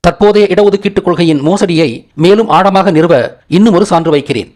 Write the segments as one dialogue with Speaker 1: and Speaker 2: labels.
Speaker 1: தற்போதைய இடஒதுக்கீட்டுக் கொள்கையின் மோசடியை மேலும் ஆழமாக நிறுவ இன்னும் ஒரு சான்று வைக்கிறேன்.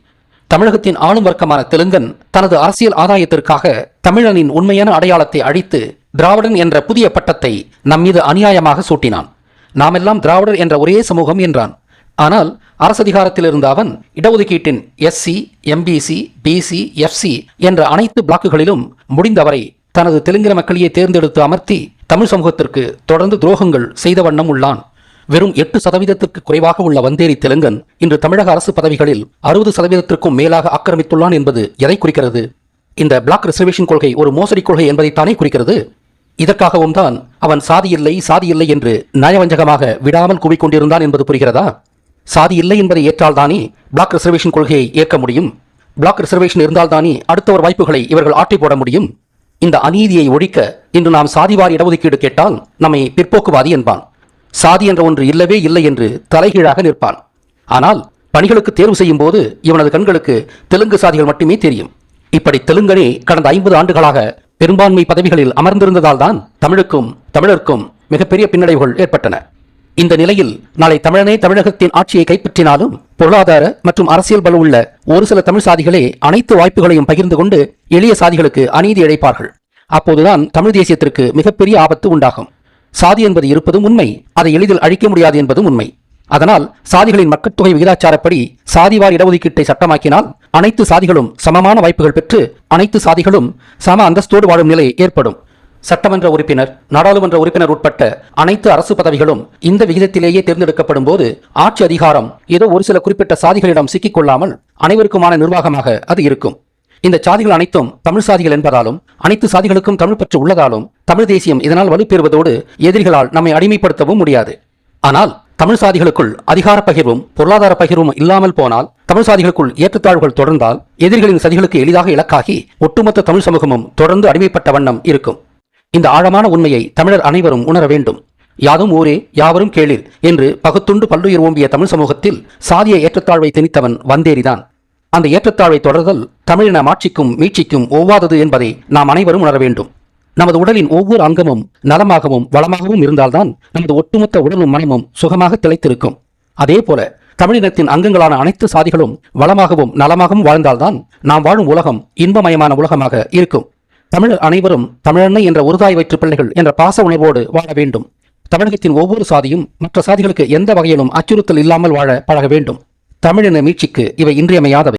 Speaker 1: தமிழகத்தின் ஆளும் வர்க்கமான தெலுங்கன் தனது அரசியல் ஆதாயத்திற்காக தமிழனின் உண்மையான அடையாளத்தை அழித்து திராவிடன் என்ற புதிய பட்டத்தை நம்மீது அநியாயமாக சூட்டினான். நாமெல்லாம் திராவிடர் என்ற ஒரே சமூகம் என்றான். ஆனால் அரசதிகாரத்தில் இருந்த அவன் இடஒதுக்கீட்டின் எஸ்சி, எம்பிசி, பிசி, எஃப்சி என்ற அனைத்து பிளாக்குகளிலும் முடிந்தவரை தனது தெலுங்கின மக்களையே தேர்ந்தெடுத்து அமர்த்தி தமிழ் சமூகத்திற்கு தொடர்ந்து துரோகங்கள் செய்த வண்ணம் உள்ளான். வெறும் 8% குறைவாக உள்ள வந்தேரி தெலுங்கன் இன்று தமிழக அரசு பதவிகளில் 60%க்கும் மேலாக ஆக்கிரமித்துள்ளான் என்பது எதை குறிக்கிறது? இந்த பிளாக் ரிசர்வேஷன் கொள்கை ஒரு மோசடி கொள்கை என்பதைத்தானே குறிக்கிறது. இதற்காகவும் தான் அவன் சாதி இல்லை என்று நயவஞ்சகமாக விடாமல் கூவிக்கொண்டிருந்தான் என்பது புரிகிறதா? சாதி இல்லை என்பதை ஏற்றால்தானே பிளாக் ரிசர்வேஷன் கொள்கையை ஏற்க முடியும். பிளாக் ரிசர்வேஷன் இருந்தால்தானே அடுத்த ஒரு வாய்ப்புகளை இவர்கள் ஆற்றி போட முடியும். இந்த அநீதியை ஒழிக்க இன்று நாம் சாதிவாரி இடஒதுக்கீடு கேட்டால் நம்மை பிற்போக்குவாதி என்பான். சாதி என்ற ஒன்று இல்லவே இல்லை என்று தலைகீழாக நிற்பான். ஆனால் பணிகளுக்கு தேர்வு செய்யும் போது இவனது கண்களுக்கு தெலுங்கு சாதிகள் மட்டுமே தெரியும். இப்படி தெலுங்கனே கடந்த 50 ஆண்டுகளாக பெரும்பான்மை பதவிகளில் அமர்ந்திருந்ததால் தான் தமிழருக்கும் மிகப்பெரிய பின்னடைவுகள் ஏற்பட்டன. இந்த நிலையில் நாளை தமிழனே தமிழகத்தின் ஆட்சியை கைப்பற்றினாலும் பொருளாதார மற்றும் அரசியல் பலம் உள்ள ஒரு சில தமிழ் சாதிகளே அனைத்து வாய்ப்புகளையும் பகிர்ந்து கொண்டு எளிய சாதிகளுக்கு அநீதி இழைப்பார்கள். அப்போதுதான் தமிழ் தேசியத்திற்கு மிகப்பெரிய ஆபத்து உண்டாகும். சாதி என்பது இருப்பதும் உண்மை, அதை எளிதில் அழிக்க முடியாது என்பதும் உண்மை. அதனால் சாதிகளின் மக்கட்தொகை விகிதாச்சாரப்படி சாதிவார் இடஒதுக்கீட்டை சட்டமாக்கினால் அனைத்து சாதிகளும் சமமான வாய்ப்புகள் பெற்று அனைத்து சாதிகளும் சம அந்தஸ்தோடு வாழும் நிலை ஏற்படும். சட்டமன்ற உறுப்பினர், நாடாளுமன்ற உறுப்பினர் உட்பட்ட அனைத்து அரசு பதவிகளும் இந்த விகிதத்திலேயே தேர்ந்தெடுக்கப்படும் போது ஆட்சி அதிகாரம் ஏதோ ஒரு சில குறிப்பிட்ட சாதிகளிடம் சிக்கிக்கொள்ளாமல் அனைவருக்குமான நிர்வாகமாக அது இருக்கும். இந்த சாதிகள் அனைத்தும் தமிழ் சாதிகள் என்பதாலும் அனைத்து சாதிகளுக்கும் தமிழ் பற்று உள்ளதாலும் தமிழ் தேசியம் இதனால் வலுப்பெறுவதோடு எதிரிகளால் நம்மை அடிமைப்படுத்தவும் முடியாது. ஆனால் தமிழ் சாதிகளுக்குள் அதிகார பகிர்வும் பொருளாதார பகிர்வும் இல்லாமல் போனால், தமிழ் சாதிகளுக்குள் ஏற்றத்தாழ்வுகள் தொடர்ந்தால் எதிரிகளின் சதிகளுக்கு எளிதாக இலக்காகி ஒட்டுமொத்த தமிழ் சமூகமும் தொடர்ந்து அடிமைப்பட்ட வண்ணம் இருக்கும். இந்த ஆழமான உண்மையை தமிழர் அனைவரும் உணர வேண்டும். யாதும் ஊரே யாவரும் கேளிர் என்று பகுத்துண்டு பல்லுயிர் ஓம்பிய தமிழ் சமூகத்தில் சாதிய ஏற்றத்தாழ்வை திணித்தவன் வந்தேரிதான். அந்த ஏற்றத்தாழ்வை தொடர்தல் தமிழின மாட்சிக்கும் மீட்சிக்கும் ஒவ்வாதது என்பதை நாம் அனைவரும் உணர வேண்டும். நமது உடலின் ஒவ்வொரு அங்கமும் நலமாகவும் வளமாகவும் இருந்தால்தான் நமது ஒட்டுமொத்த உடலும் மனமும் சுகமாக திளைத்திருக்கும். அதே போல தமிழினத்தின் அங்கங்களான அனைத்து சாதிகளும் வளமாகவும் நலமாகவும் வாழ்ந்தால்தான் நாம் வாழும் உலகம் இன்பமயமான உலகமாக இருக்கும். தமிழர் அனைவரும் தமிழன்னை என்ற ஒருதாய் வயிற்று பிள்ளைகள் என்ற பாச உணர்வோடு வாழ வேண்டும். தமிழகத்தின் ஒவ்வொரு சாதியும் மற்ற சாதிகளுக்கு எந்த வகையிலும் அச்சுறுத்தல் இல்லாமல் வாழ பழக வேண்டும். தமிழின மீட்சிக்கு இவை இன்றியமையாதவை.